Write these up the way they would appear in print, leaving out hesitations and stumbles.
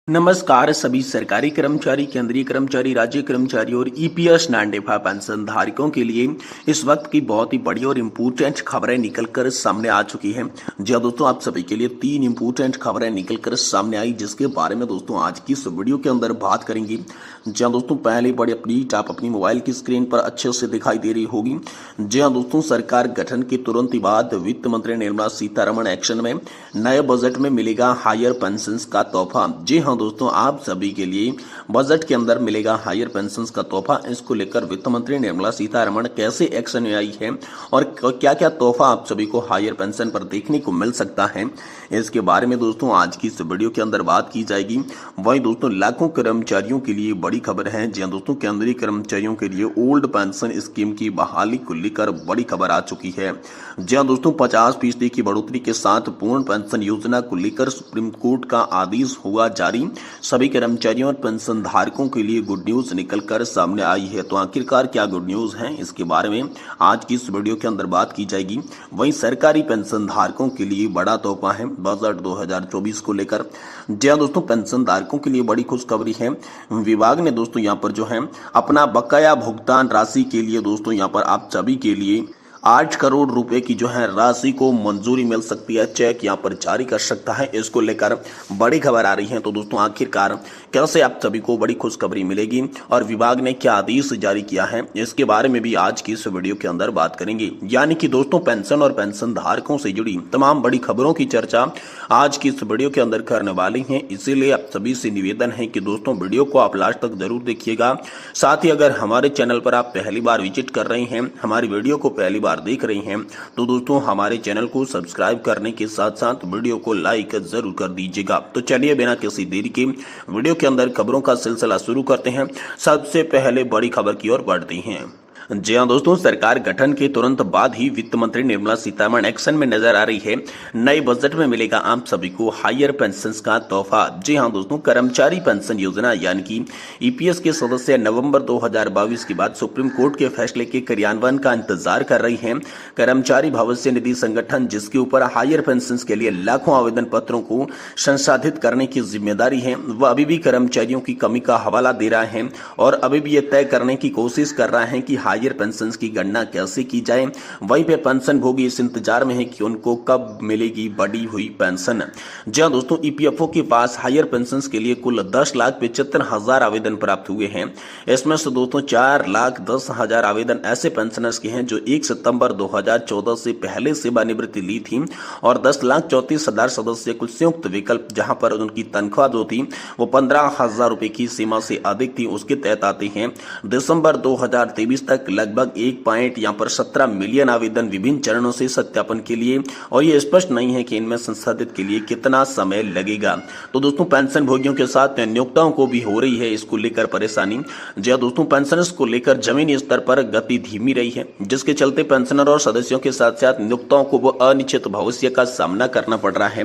नमस्कार सभी सरकारी कर्मचारी, केंद्रीय कर्मचारी, राज्य कर्मचारी और ईपीएस नानडेफा पेंशन धारकों के लिए इस वक्त की बहुत ही बड़ी और इम्पोर्टेंट खबरें निकलकर सामने आ चुकी हैं। जी हाँ दोस्तों, आप सभी के लिए 3 इम्पोर्टेंट खबरें निकलकर सामने आई, जिसके बारे में दोस्तों आज की इस वीडियो के अंदर बात करेंगे। जी हाँ दोस्तों, पहली बड़ी अपडेट आप अपनी मोबाइल की स्क्रीन पर अच्छे से दिखाई दे रही होगी। जी हाँ दोस्तों, सरकार गठन के तुरंत ही बाद वित्त मंत्री निर्मला सीतारमण एक्शन में नए बजट में मिलेगा हायर पेंशन का तोहफा। जी हाँ दोस्तों, आप सभी के लिए बजट के अंदर मिलेगा हायर पेंशन का तोहफा। इसको लेकर वित्त मंत्री निर्मला सीतारमण कैसे एक्शन में आई है और क्या क्या तोहफा आप सभी को हायर पेंशन पर देखने को मिल सकता है, इसके बारे में दोस्तों आज की इस वीडियो के अंदर बात की जाएगी। वहीं दोस्तों लाखों कर्मचारियों के लिए बड़ी खबर है। जी दोस्तों, केंद्रीय कर्मचारियों के लिए ओल्ड पेंशन स्कीम की बहाली को लेकर बड़ी खबर आ चुकी है। जी दोस्तों, 50% की बढ़ोतरी के साथ पूर्ण पेंशन योजना को लेकर सुप्रीम कोर्ट का आदेश हुआ जारी। सभी कर्मचारियों और पेंशन धारकों के लिए गुड न्यूज निकलकर सामने आई है। तो आखिरकार क्या गुड न्यूज है, इसके बारे में आज की इस वीडियो के अंदर बात की जाएगी। वहीं सरकारी पेंशन धारकों के लिए बड़ा तोहफा है बजट 2024 को लेकर। जी हाँ दोस्तों, पेंशन धारकों के लिए बड़ी खुशखबरी है। विभाग ने दोस्तों यहाँ पर जो है अपना बकाया भुगतान राशि के लिए दोस्तों यहाँ पर आप सभी के लिए 8 करोड़ रुपए की जो है राशि को मंजूरी मिल सकती है। चेक यहाँ पर जारी कर सकता है। इसको लेकर बड़ी खबर आ रही है। तो दोस्तों आखिरकार कैसे आप सभी को बड़ी खुशखबरी मिलेगी और विभाग ने क्या आदेश जारी किया है, इसके बारे में भी आज की इस वीडियो के अंदर बात करेंगे। यानी कि दोस्तों पेंशन और पेंशन धारकों से जुड़ी तमाम बड़ी खबरों की चर्चा आज की इस वीडियो के अंदर करने वाली है। इसीलिए आप सभी से निवेदन है कि दोस्तों वीडियो को आप लास्ट तक जरूर देखिएगा। साथ ही अगर हमारे चैनल पर आप पहली बार विजिट कर रहे हैं, हमारी वीडियो को पहली बार देख रही हैं, तो दोस्तों हमारे चैनल को सब्सक्राइब करने के साथ साथ वीडियो को लाइक जरूर कर दीजिएगा। तो चलिए बिना किसी देरी के वीडियो के अंदर खबरों का सिलसिला शुरू करते हैं। सबसे पहले बड़ी खबर की ओर बढ़ते हैं। जी हाँ दोस्तों, सरकार गठन के तुरंत बाद ही वित्त मंत्री निर्मला सीतारमण एक्शन में नजर आ रही है। नए बजट में मिलेगा आप सभी को हायर पेंशन का तोहफा। जी हाँ दोस्तों, कर्मचारी पेंशन योजना यानी कि ईपीएस के सदस्य नवंबर 2022 के बाद सुप्रीम कोर्ट के फैसले के क्रियान्वयन का इंतजार कर रही हैं। कर्मचारी भविष्य निधि संगठन, जिसके ऊपर हायर पेंशन के लिए लाखों आवेदन पत्रों को संसाधित करने की जिम्मेदारी है, वह अभी भी कर्मचारियों की कमी का हवाला दे रहा है और अभी भी यह तय करने की कोशिश कर रहा है कि हायर पेंशन की गणना कैसे की जाए। वहीं पे पेंशन भोगी इस इंतजार में है कि उनको कब मिलेगी बढ़ी हुई पेंशन। जी हाँ दोस्तों, ईपीएफओ के पास हायर पेंशन के लिए कुल 10,75,000 आवेदन प्राप्त हुए हैं। इसमें से दोस्तों 4,10,000 आवेदन ऐसे पेंशनर्स के हैं जो 1 सितंबर 2014 से पहले सेवानिवृत्ति ली थी और 10,34,000 सदस्य कुल संयुक्त विकल्प, जहां पर उनकी तनख्वाह जो थी वो 15,000 रुपए की सीमा से अधिक थी, उसके तहत आते हैं। दिसंबर 2023 तक लगभग 1.17 मिलियन आवेदन विभिन्न चरणों से सत्यापन के लिए, और ये स्पष्ट नहीं है कि इनमें संसाधित के लिए कितना समय लगेगा। तो दोस्तों पेंशन भोगियों के साथ नियोक्ताओं को भी हो रही है इसको लेकर परेशानी। जी दोस्तों, पेंशनर्स को लेकर जमीनी स्तर पर गति धीमी रही है, जिसके चलते पेंशनर और सदस्यों के साथ साथ नियोक्ताओं को वो अनिश्चित भविष्य का सामना करना पड़ रहा है।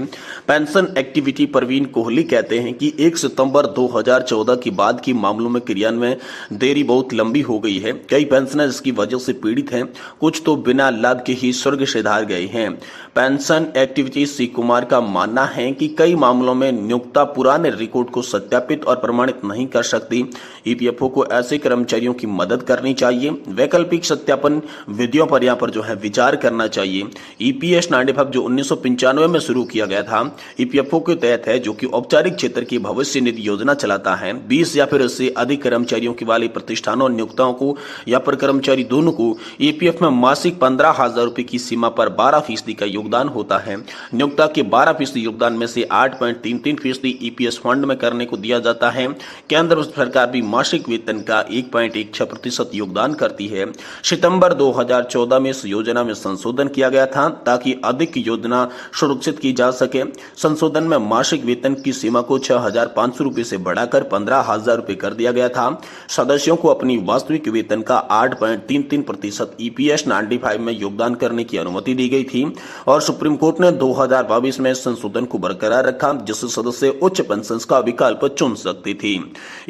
पेंशन एक्टिविटी प्रवीण कोहली कहते हैं कि 1 सितंबर 2014 के बाद की मामलों में क्रियान्वयन देरी बहुत लंबी हो गई है। कई पेंशनर इसकी वजह से पीड़ित हैं, कुछ तो बिना लाभ के ही स्वर्ग सिधार गए हैं। पेंशन एक्टिविटी सी कुमार का मानना है कि कई मामलों में नियोक्ता पुराने रिकॉर्ड को सत्यापित और प्रमाणित नहीं कर सकती। ईपीएफओ को ऐसे कर्मचारियों की मदद करनी चाहिए। वैकल्पिक सत्यापन विधियों पर यहाँ पर जो है विचार करना चाहिए। ईपीएस नानडेफा जो 1995 में शुरू किया गया था, ईपीएफओ के तहत है, जो कि औपचारिक क्षेत्र की भविष्य निधि योजना चलाता है। 20 या फिर उससे अधिक कर्मचारियों की वाले प्रतिष्ठानों और नियोक्ताओं को या पर कर्मचारी दोनों को ईपीएफ में मासिक 15,000 रुपए की सीमा पर 12% का योगदान होता है। नियोक्ता के 12% योगदान में से 8.33% ईपीएस फंड में करने को दिया जाता है। केंद्र सरकार भी मासिक वेतन का 1.16% योगदान करती है। सितंबर 2014 में इस योजना में संशोधन किया गया था ताकि अधिक योजना सुरक्षित की जा सके। संशोधन में मासिक वेतन की सीमा को 6,500 रुपए से बढ़ाकर 15,000 रुपए कर दिया गया था। सदस्यों को अपनी वास्तविक वेतन का 8.33% ईपीएस 95 में योगदान करने की अनुमति दी गई थी और सुप्रीम कोर्ट ने 2022 में संशोधन को बरकरार रखा, जिससे सदस्य उच्च पेंशन का विकल्प चुन सकती थी।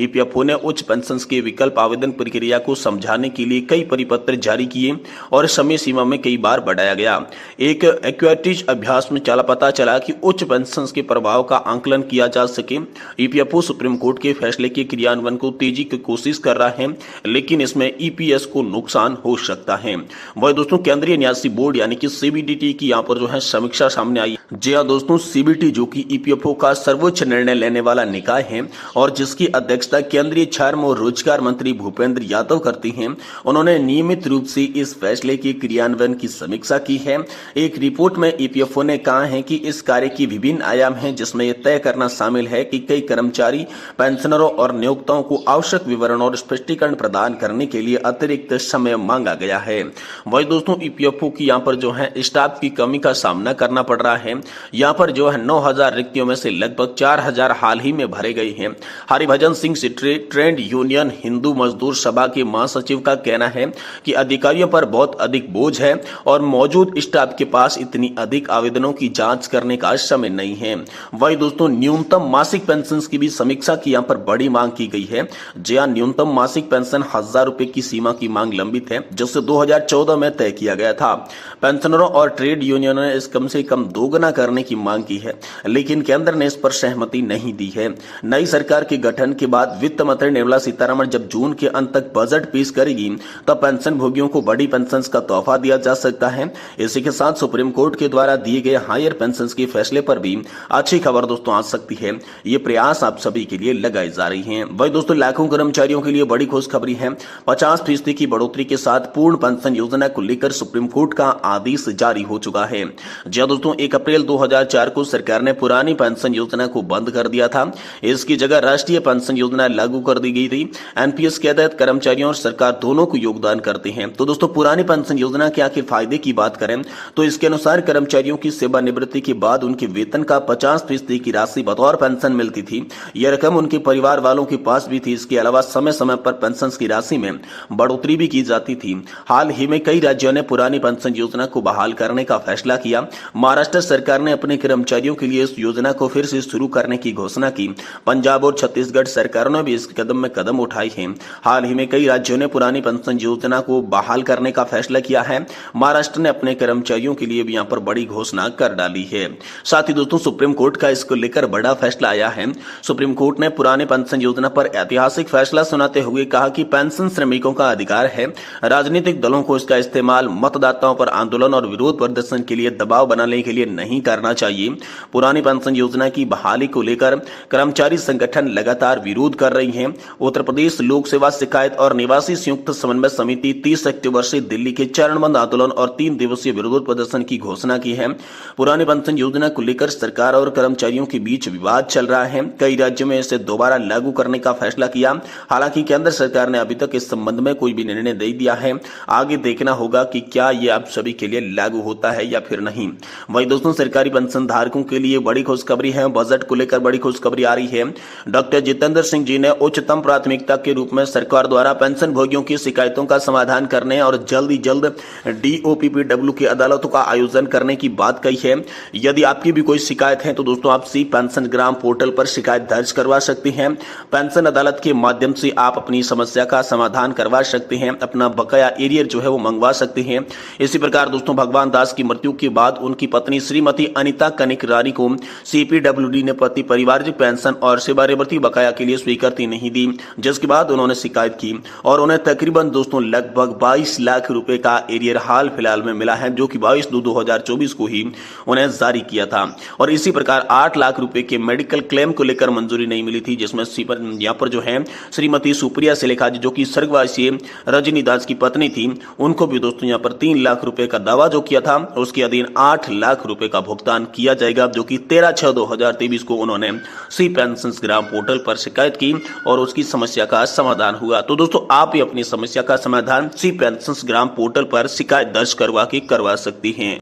ईपीएफओ ने उच्च पेंशन के विकल्प आवेदन प्रक्रिया को समझाने के लिए कई परिपत्र जारी किए और समय सीमा में कई बार बढ़ाया गया। एक एक्वेटिज अभ्यास में पता चला कि उच्च पेंशन के प्रभाव का आंकलन किया जा सके। ईपीएफओ सुप्रीम कोर्ट के फैसले के क्रियान्वयन को तेजी की कोशिश कर रहा है, लेकिन इसमें ईपीएस को नुकसान हो सकता है। वह दोस्तों केंद्रीय न्यासी बोर्ड यानी कि सीबीडीटी की यहाँ पर जो है समीक्षा सामने आई। जी हाँ दोस्तों, सीबीटी जो कि ईपीएफओ का सर्वोच्च निर्णय लेने वाला निकाय है और जिसकी अध्यक्षता केंद्रीय श्रम और रोजगार मंत्री भूपेंद्र यादव करती हैं, उन्होंने नियमित रूप से इस फैसले के क्रियान्वयन की समीक्षा की है। एक रिपोर्ट में ईपीएफओ ने कहा है कि इस कार्य की विभिन्न आयाम हैं, जिसमें यह तय करना शामिल है कि कई कर्मचारी, पेंशनरों और नियोक्ताओं को आवश्यक विवरण और स्पष्टीकरण प्रदान करने के लिए अतिरिक्त समय मांगा गया है। वही दोस्तों ईपीएफओ की यहाँ पर जो है स्टाफ की कमी का सामना करना पड़ रहा है। यहाँ पर जो है 9,000 रिक्तियों में से लगभग 4,000 हाल ही में भरे गए हैं। हरिभजन सिंह ट्रेड यूनियन हिंदू मजदूर सभा के महासचिव का कहना है कि अधिकारियों पर बहुत अधिक बोझ है और मौजूद स्टाफ के पास इतनी अधिक आवेदनों की जांच करने का समय नहीं है। वही दोस्तों न्यूनतम मासिक पेंशन की भी समीक्षा की यहाँ पर बड़ी मांग की गई है। जहां न्यूनतम मासिक पेंशन 1,000 रुपए की सीमा की मांग लंबित है, जिसे 2014 में तय किया गया था। पेंशनरों और ट्रेड यूनियनों ने इस कम से कम दोगुना करने की मांग की है, लेकिन केंद्र ने इस पर सहमति नहीं दी है। नई सरकार के गठन के बाद वित्त मंत्री निर्मला सीतारमण जब जून के अंत तक बजट पेश करेगी, तब पेंशन भोगियों को बड़ी पेंशन का तोहफा दिया जा सकता है। इसी के साथ सुप्रीम कोर्ट के द्वारा दिए गए हायर पेंशन के फैसले पर भी अच्छी खबर दोस्तों आ सकती है। ये प्रयास आप सभी के लिए लगाई जा रही है। वही दोस्तों लाखों कर्मचारियों के लिए बड़ी खुशखबरी है। 50% की बढ़ोतरी के साथ पूर्ण पेंशन योजना को लेकर सुप्रीम कोर्ट का आदेश जारी हो चुका है। जी दोस्तों, 1 अप्रैल 2004 को सरकार ने पुरानी पेंशन योजना को बंद कर दिया था। इसकी जगह राष्ट्रीय पेंशन योजना लागू कर दी गई थी। एनपीएस के तहत कर्मचारियों और सरकार दोनों को योगदान करते हैं। तो दोस्तों पुरानी पेंशन योजना के आखिर फायदे की बात करें तो इसके अनुसार कर्मचारियों की सेवानिवृत्ति के बाद उनके वेतन का 50% की राशि बतौर पेंशन मिलती थी। यह रकम उनके परिवार वालों के पास भी थी। इसके अलावा समय समय पर पेंशन की राशि में बढ़ोतरी भी की जाती थी। हाल ही में कई राज्यों ने पुरानी पेंशन योजना को बहाल करने का फैसला किया। महाराष्ट्र सरकार ने अपने कर्मचारियों के लिए इस योजना को फिर से शुरू करने की घोषणा की। पंजाब और छत्तीसगढ़ सरकारों ने भी इस कदम में कदम उठाए हैं। हाल ही में कई राज्यों ने पुरानी पेंशन योजना को बहाल करने का फैसला किया है। महाराष्ट्र ने अपने कर्मचारियों के लिए भी यहाँ पर बड़ी घोषणा कर डाली है। साथ ही दोस्तों सुप्रीम कोर्ट का इसको लेकर बड़ा फैसला आया है। सुप्रीम कोर्ट ने पुराने पेंशन योजना पर ऐतिहासिक फैसला सुनाते हुए कहा कि पेंशन श्रमिकों का अधिकार है। राजनीतिक दलों को इसका इस्तेमाल मतदाताओं पर आंदोलन और विरोध प्रदर्शन के लिए दबाव बनाने के लिए नहीं करना चाहिए। पुरानी पेंशन योजना की बहाली को लेकर कर्मचारी संगठन लगातार विरोध कर रही हैं। उत्तर प्रदेश लोक सेवा शिकायत और निवासी संयुक्त समन्वय समिति 30 अक्टूबर से दिल्ली के चरणबद्ध आंदोलन और 3 दिवसीय विरोध प्रदर्शन की घोषणा की है। पुरानी पेंशन योजना को लेकर सरकार और कर्मचारियों के बीच विवाद चल रहा है। कई राज्यों में इसे दोबारा लागू करने का फैसला किया। हालांकि केंद्र सरकार ने अभी तक इस संबंध में कोई भी निर्णय नहीं दिया है। आगे देखना होगा कि क्या ये आप सभी के लिए लागू होता है या फिर नहीं। वही दोस्तों सरकारी पेंशन धारकों के लिए बड़ी खुशखबरी है। बजट को लेकर बड़ी खुशखबरी आ रही है। डॉक्टर जितेंद्र सिंह जी ने उच्चतम प्राथमिकता के रूप में सरकार द्वारा पेंशन भोगियों की शिकायतों का समाधान करने और जल्द ही जल्द DOPPW की अदालतों का आयोजन करने की बात कही है। यदि आपकी भी कोई शिकायत है तो दोस्तों आप सी पेंशन ग्राम पोर्टल पर शिकायत दर्ज करवा सकते हैं। पेंशन अदालत के माध्यम से आप अपनी समस्या का समाधान करवा सकते हैं। अपना बकाया एरियर जो है वो मंगवा सकते हैं। इसी प्रकार दोस्तों भगवान दास की मृत्यु के बाद उनकी पत्नी श्रीमती अनिता कनिक रानी को CPWD ने पति पारिवारिक पेंशन और सेवानिवृत्ति बकाया के लिए स्वीकृति नहीं दी, जिसके बाद उन्होंने शिकायत की और उन्हें तकरीबन दोस्तों लगभग 22 लाख रुपए का एरियर हाल फिलहाल में मिला है, जो कि 22/2/2024 को ही उन्हें जारी किया था। और इसी प्रकार 8 लाख रुपए के मेडिकल क्लेम को लेकर मंजूरी नहीं मिली थी, जिसमें यहाँ पर जो है श्रीमती सुप्रिया सिलेखा जी जो कि स्वर्गवासी रजनी दास की पत्नी थी, उनको भी दोस्तों यहाँ पर 3 लाख रुपए का दावा जो किया था उसके अधीन 8 लाख रुपए का भुगतान किया जाएगा, जो कि 13/6/2023 को उन्होंने सी पेंशन ग्राम पोर्टल पर शिकायत की और उसकी समस्या का समाधान हुआ। तो दोस्तों आप भी अपनी समस्या का समाधान सी पेंशन ग्राम पोर्टल पर शिकायत दर्ज करवा सकती हैं।